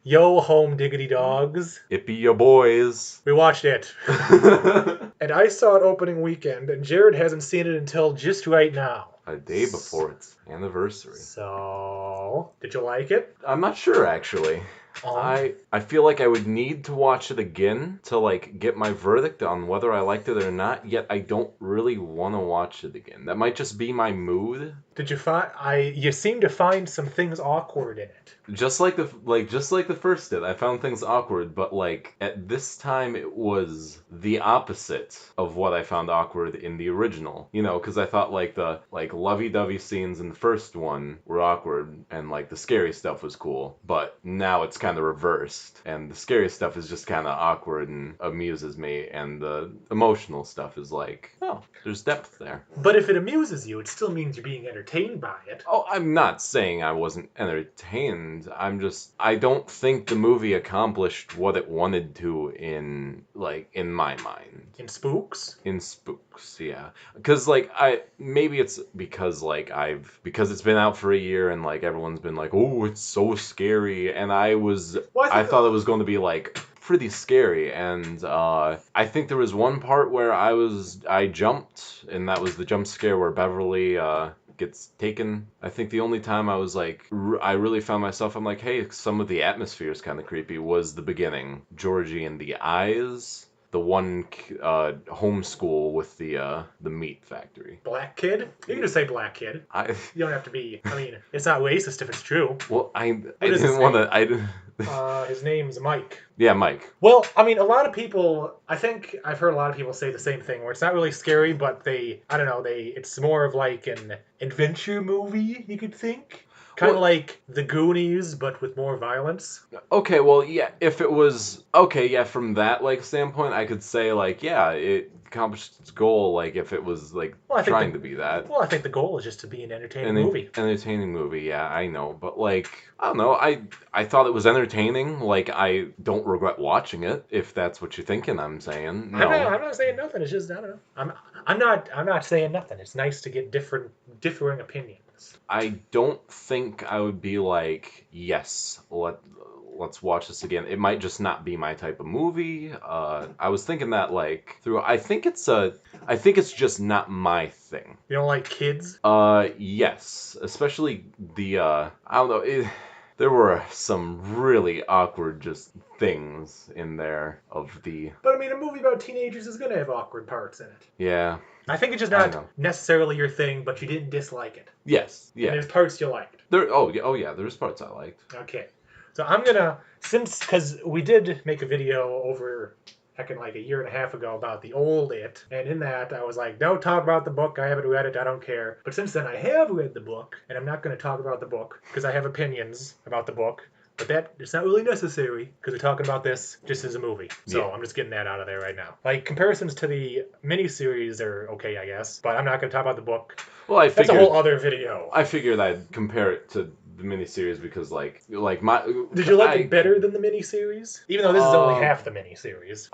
Yo, home diggity dogs. It be your boys. We watched it. And I saw it opening weekend, and Jered hasn't seen it until just right now. A day before its anniversary. So, did you like it? I'm not sure, actually. I feel like I would need to watch it again to like get my verdict on whether I liked it or not, yet I don't really want to watch it again. That might just be my mood. Did you find you seem to find some things awkward in it. Just like the first did. I found things awkward, but like at this time it was the opposite of what I found awkward in the original. You know, because I thought like the lovey-dovey scenes in the first one were awkward and like the scary stuff was cool, but now it's kind of reversed, and the scary stuff is just kind of awkward and amuses me, and the emotional stuff is like, oh, there's depth there. But if it amuses you, it still means you're being entertained by it. Oh, I'm not saying I wasn't entertained. I don't think the movie accomplished what it wanted to in my mind. In Spooks? In Spooks, yeah. Because maybe it's because it's been out for a year and like everyone's been like, oh, it's so scary, and I thought it was going to be like pretty scary, and I think there was one part where I jumped, and that was the jump scare where Beverly gets taken. I think the only time I was like, I really found myself, I'm like, hey, some of the atmosphere is kind of creepy, was the beginning. Georgie and the eyes. The one homeschool with the meat factory. Black kid? You can just say black kid. You don't have to be. I mean, it's not racist if it's true. Well, I didn't want to. His name's Mike. Yeah, Mike. Well, I mean, a lot of people. I think I've heard a lot of people say the same thing, where it's not really scary, but it's more of like an adventure movie. You could think. Kind of like The Goonies, but with more violence. Okay, well, yeah, if it was... Okay, yeah, from that, standpoint, I could say, it accomplished its goal, if it was, trying to be that. Well, I think the goal is just to be an entertaining movie. Entertaining movie, yeah, I know. But, I don't know, I thought it was entertaining. I don't regret watching it, if that's what you're thinking I'm saying. No. I'm not saying nothing. It's just, I don't know. I'm not saying nothing. It's nice to get differing opinions. I don't think I would be like, yes, let's watch this again. It might just not be my type of movie. I was thinking that I think it's just not my thing. You don't like kids? Yes, especially the I don't know. There were some really awkward just things in there of the... But I mean, a movie about teenagers is gonna have awkward parts in it. Yeah. I think it's just not necessarily your thing, but you didn't dislike it. Yes, yeah. And there's parts you liked. Oh yeah, there's parts I liked. Okay. So I'm gonna, because we did make a video over, a year and a half ago about the old It, and in that I was like, don't talk about the book, I haven't read it, I don't care. But since then I have read the book, and I'm not gonna talk about the book, because I have opinions about the book. But it's not really necessary, because we're talking about this just as a movie. So yeah. I'm just getting that out of there right now. Comparisons to the miniseries are okay, I guess. But I'm not going to talk about the book. Well, that's a whole other video. I figured I'd compare it to the miniseries because, Did you like it better than the miniseries? Even though this is only half the miniseries.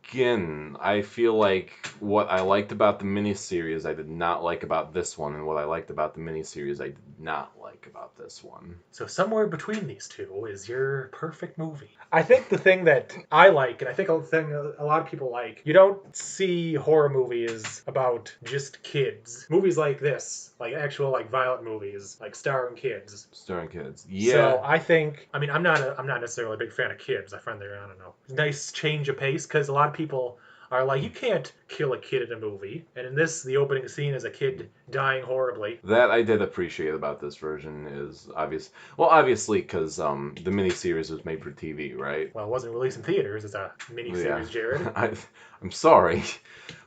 Again, I feel like what I liked about the miniseries I did not like about this one, and what I liked about the miniseries I did not like about this one. So somewhere between these two is your perfect movie. I think the thing that I like, and I think a thing a lot of people like, you don't see horror movies about just kids. Movies like this, actual violent movies, starring kids. Starring kids, yeah. So I think, I'm not necessarily a big fan of kids. I find they're, I don't know, nice change of pace, because a lot of people are like, you can't kill a kid in a movie. And in this, the opening scene is a kid dying horribly. That I did appreciate about this version is obvious. Well, obviously, because the miniseries was made for TV, right? Well, it wasn't released in theaters. It's a miniseries, Jered. I'm sorry.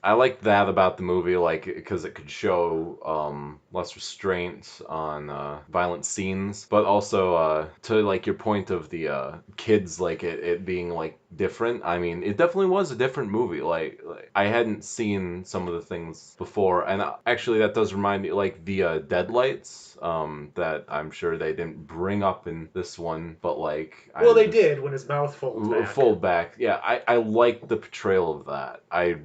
I liked that about the movie, because it could show less restraint on violent scenes, but also to your point of the kids, it being different. I mean, it definitely was a different movie. I hadn't seen some of the things before, and actually that does remind me, the deadlights that I'm sure they didn't bring up in this one, but well, they did when his mouth folds back. Fold back. Yeah, I like the portrayal of that. I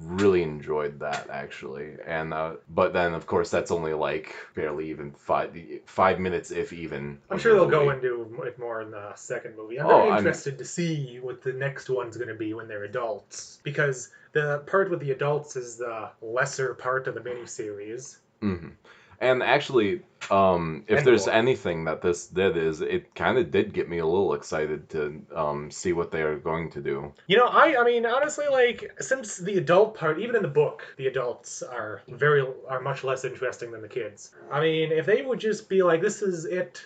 really enjoyed that actually, and but then of course that's only like barely even 5 minutes, if even. I'm Of sure the they'll go movie. into it more in the second movie. I'm Oh, very I'm interested to see what the next one's going to be when they're adults, because the part with the adults is the lesser part of the miniseries. mhm. And actually, if And the there's book. anything that this did is it kind of did get me a little excited to see what they are going to do. You know, I mean, honestly, like, since the adult part, even in the book, the adults are much less interesting than the kids. I mean, if they would just be like, this is it,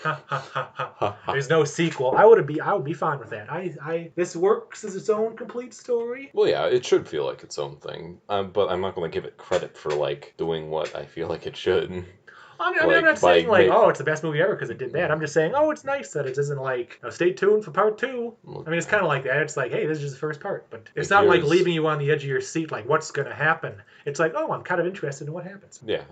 ha ha ha ha. There's no sequel. I would be fine with that. This works as its own complete story. Well, yeah, it should feel like its own thing, but I'm not going to give it credit for like doing what I feel like it should. I mean, I'm not Like saying like, oh, it's the best movie ever because it did that. I'm just saying, oh, it's nice that it isn't like, oh, stay tuned for part two. I mean, it's kind of like that. It's like, hey, this is just the first part, but it's not like leaving you on the edge of your seat, like what's gonna happen. It's like, oh, I'm kind of interested in what happens. Yeah,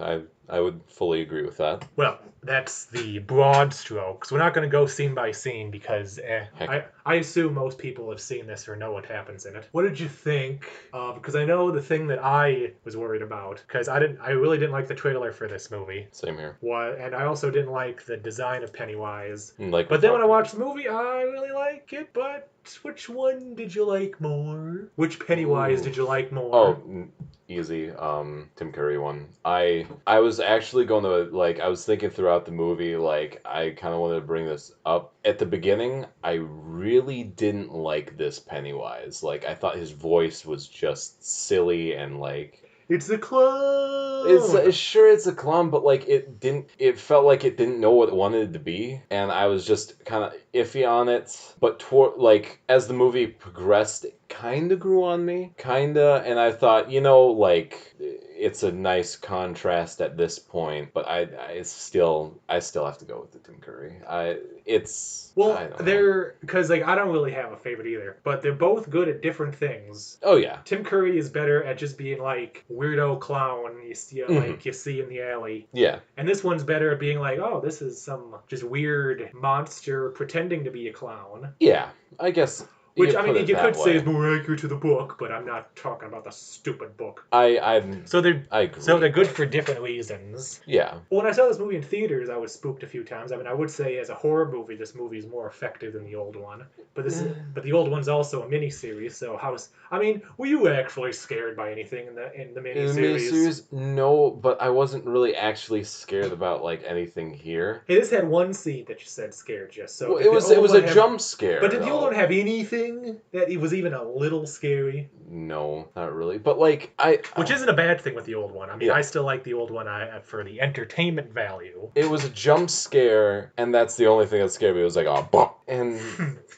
I would fully agree with that. Well, that's the broad strokes. We're not going to go scene by scene because I assume most people have seen this or know what happens in it. What did you think? Because I know the thing that I was worried about, because I really didn't like the trailer for this movie. Same here. And I also didn't like the design of Pennywise. Like, but then when I watched the movie, I really like it. But which one did you like more? Which Pennywise did you like more? Oh, easy. Tim Curry one. I was actually going to like. I was thinking throughout the movie, like I kind of wanted to bring this up at the beginning. I really didn't like this Pennywise. Like I thought his voice was just silly and like. It's a clone. It's a clone, but like it didn't. It felt like it didn't know what it wanted to be, and I was just kind of iffy on it. But like as the movie progressed, it kind of grew on me, and I thought, like it's a nice contrast at this point. But I still have to go with the Tim Curry. They're because like I don't really have a favorite either, but they're both good at different things. Oh yeah, Tim Curry is better at just being like weirdo clown you see like you see in the alley. Yeah, and this one's better at being like, oh, this is some just weird monster pretending to be a clown. Yeah, I guess. Which, I mean, you could say is more accurate to the book, but I'm not talking about the stupid book. I agree. So they're good for different reasons. Yeah. When I saw this movie in theaters, I was spooked a few times. I mean, I would say as a horror movie, this movie is more effective than the old one. But the old one's also a miniseries. So were you actually scared by anything in the miniseries? In the miniseries, no, but I wasn't really actually scared about like anything here. Hey, this had one scene that you said scared you. So well, it was a jump scare. But did the old one have anything that it was even a little scary? No, not really. But like which isn't a bad thing with the old one. I mean, I still like the old one for the entertainment value. It was a jump scare, and that's the only thing that scared me. It was like, oh, bump. And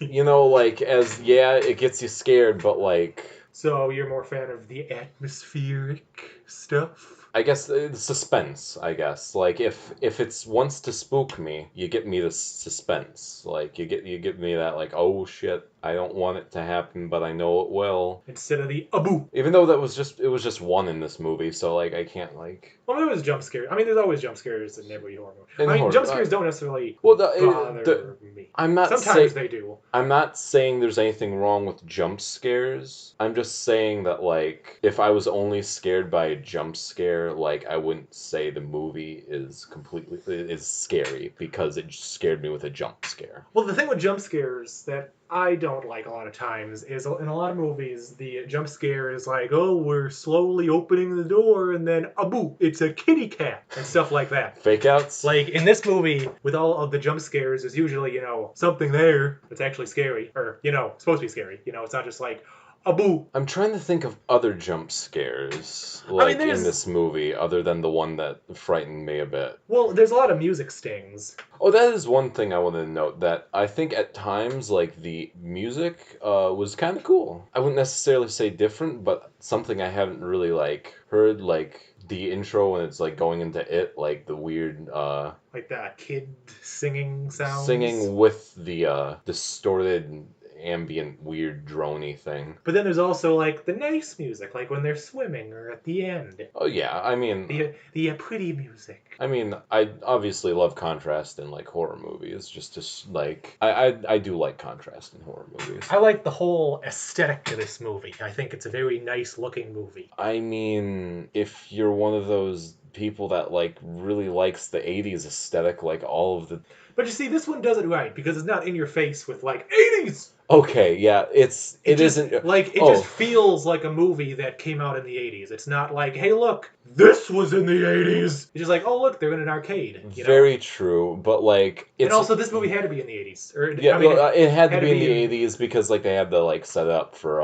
like it gets you scared, but like. So you're more a fan of the atmospheric stuff? I guess suspense. I guess like if it's wants to spook me, you get me the suspense. Like you get me that like, oh shit, I don't want it to happen, but I know it will. Instead of the aboo. Even though it was just one in this movie, so like I can't like. Well, there was jump scares. I mean, there's always jump scares in every horror movie. Jump scares don't necessarily bother me. Sometimes they do. I'm not saying there's anything wrong with jump scares. I'm just saying that like if I was only scared by a jump scare, like I wouldn't say the movie is scary because it scared me with a jump scare. Well, the thing with jump scares that I don't like a lot of times is in a lot of movies the jump scare is like, oh, we're slowly opening the door and then aboo, it's a kitty cat and stuff like that. Fake outs. Like in this movie with all of the jump scares there's usually something there that's actually scary or supposed to be scary. It's not just like aboo. I'm trying to think of other jump scares in this movie other than the one that frightened me a bit. Well, there's a lot of music stings. Oh, that is one thing I want to note, that I think at times like the music was kind of cool. I wouldn't necessarily say different, but something I haven't really like heard, like the intro when it's like going into it, like the weird like the kid singing sounds. Singing with the distorted ambient, weird, droney thing. But then there's also like the nice music, like when they're swimming or at the end. Oh yeah, I mean, the pretty music. I mean, I obviously love contrast in like horror movies. Just to like, I do like contrast in horror movies. I like the whole aesthetic of this movie. I think it's a very nice looking movie. I mean, if you're one of those people that like really likes the 80s aesthetic, like all of the... But you see, this one does it right because it's not in your face with like 80s. Okay, yeah, it just isn't like it just feels like a movie that came out in the 80s. It's not like, hey, look, this was in the 80s. It's just like, oh, look, they're in an arcade. Very true, but like and also this movie had to be in the 80s. Or yeah, I mean, it had to be in the 80s because like they had to like set up for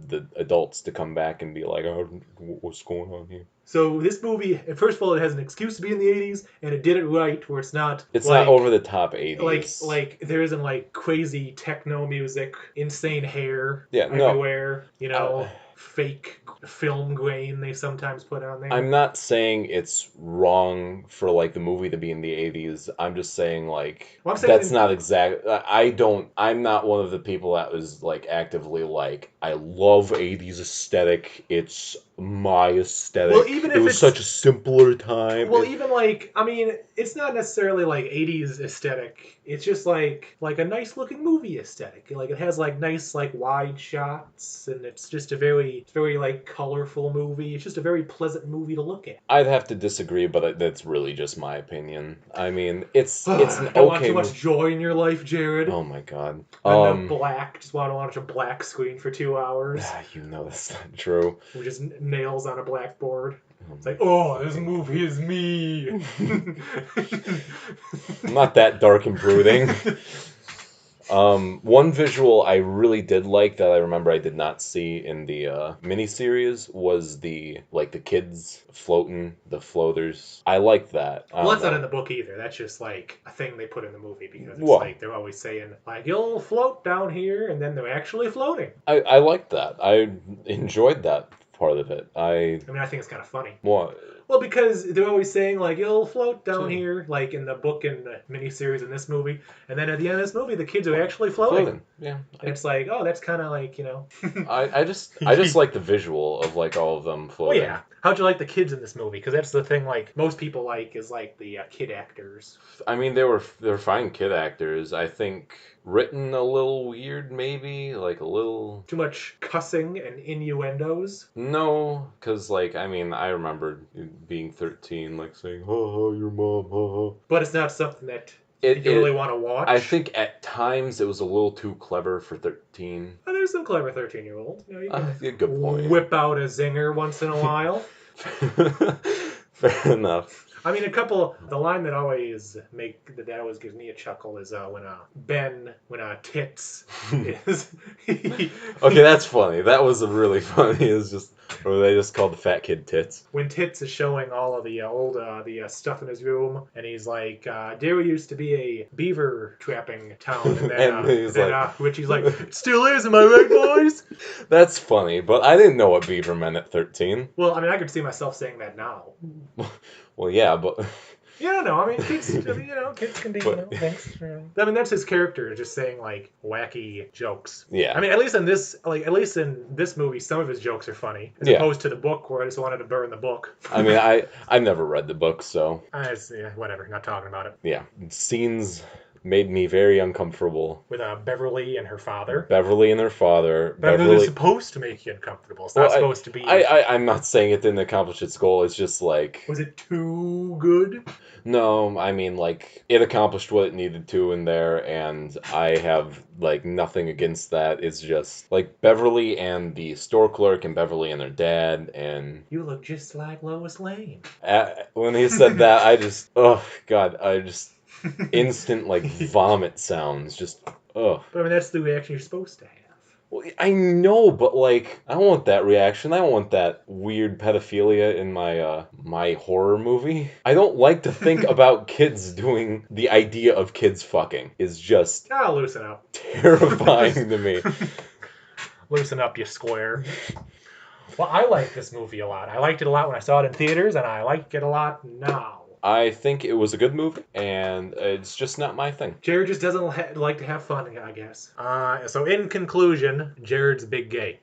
the adults to come back and be like, oh, what's going on here? So this movie, first of all, it has an excuse to be in the 80s, and it did it right, where it's not... It's like, not over the top 80s. Like there isn't like crazy techno music, insane hair everywhere, fake film grain they sometimes put on there. I'm not saying it's wrong for like the movie to be in the 80s. I'm just saying like that's not exact. I'm not one of the people that was like actively like I love 80s aesthetic. It's my aesthetic. Well, even if it was such a simpler time. Well, even like I mean, it's not necessarily like 80s aesthetic. It's just like a nice looking movie aesthetic. Like it has like nice like wide shots, and it's just a very like colorful movie. It's just a very pleasant movie to look at. I'd have to disagree, but that's really just my opinion. I mean, it's an okay. Don't want too much joy in your life, Jered. Oh my god. Black. Just want to watch a black screen for 2 hours. You know that's not true. With just nails on a blackboard. It's like, oh, this movie is me. I'm not that dark and brooding. One visual I really did like that I remember I did not see in the miniseries was the kids floating, the floaters. I liked that. Well, that's not in the book either. That's just like a thing they put in the movie because it's like they're always saying like you'll float down here, and then they're actually floating. I liked that. I enjoyed that part of it. I mean, I think it's kind of funny. What? Well, because they're always saying, like, you'll float down here, like in the book and the miniseries in this movie. And then at the end of this movie, the kids are actually floating. Yeah. And it's like, oh, that's kind of like, I just like the visual of, like, all of them floating. Well, yeah. How'd you like the kids in this movie? Because that's the thing, like, most people like is, like, the kid actors. I mean, they're fine kid actors. I think written a little weird, maybe, like a little... Too much cussing and innuendos? No, because, like, I mean, I remember being 13, like, saying, ha, your mom, ha. But it's not something that you really want to watch? I think at times it was a little too clever for 13. Oh, there's some clever 13-year-olds. You can good point. Whip out a zinger once in a while. Fair enough. I mean, the line that always gives me a chuckle is when Tits is... Okay, that's funny. That was really funny. It's just, or they just called the fat kid Tits. When Tits is showing all of the old stuff in his room, and he's like, Derry used to be a beaver trapping town, and then, which he's like, it still is, am I right, boys? That's funny, but I didn't know what beaver meant at 13. Well, I mean, I could see myself saying that now. Well, yeah, but... Yeah, no, I mean, kids, kids can do, things. I mean, that's his character, just saying, like, wacky jokes. Yeah. I mean, at least in this movie, some of his jokes are funny, as opposed to the book, where I just wanted to burn the book. I mean, I never read the book, so... Whatever, not talking about it. Yeah, scenes... made me very uncomfortable. With Beverly and her father. Beverly and her father. Beverly's supposed to make you uncomfortable. It's not supposed to be... I'm not saying it didn't accomplish its goal. It's just like... Was it too good? No, I mean, like, it accomplished what it needed to in there, and I have, like, nothing against that. It's just, like, Beverly and the store clerk and Beverly and their dad, and... You look just like Lois Lane. When he said that, I just... Oh, God, instant, like, vomit sounds. Just, ugh. But I mean, that's the reaction you're supposed to have. Well, I know, but, like, I don't want that reaction. I don't want that weird pedophilia in my horror movie. I don't like to think about kids doing... The idea of kids fucking is just... I'll loosen up. Terrifying to me. Loosen up, you square. Well, I like this movie a lot. I liked it a lot when I saw it in theaters, and I like it a lot now. I think it was a good movie, and it's just not my thing. Jered just doesn't like to have fun, I guess. So in conclusion, Jered's big gay.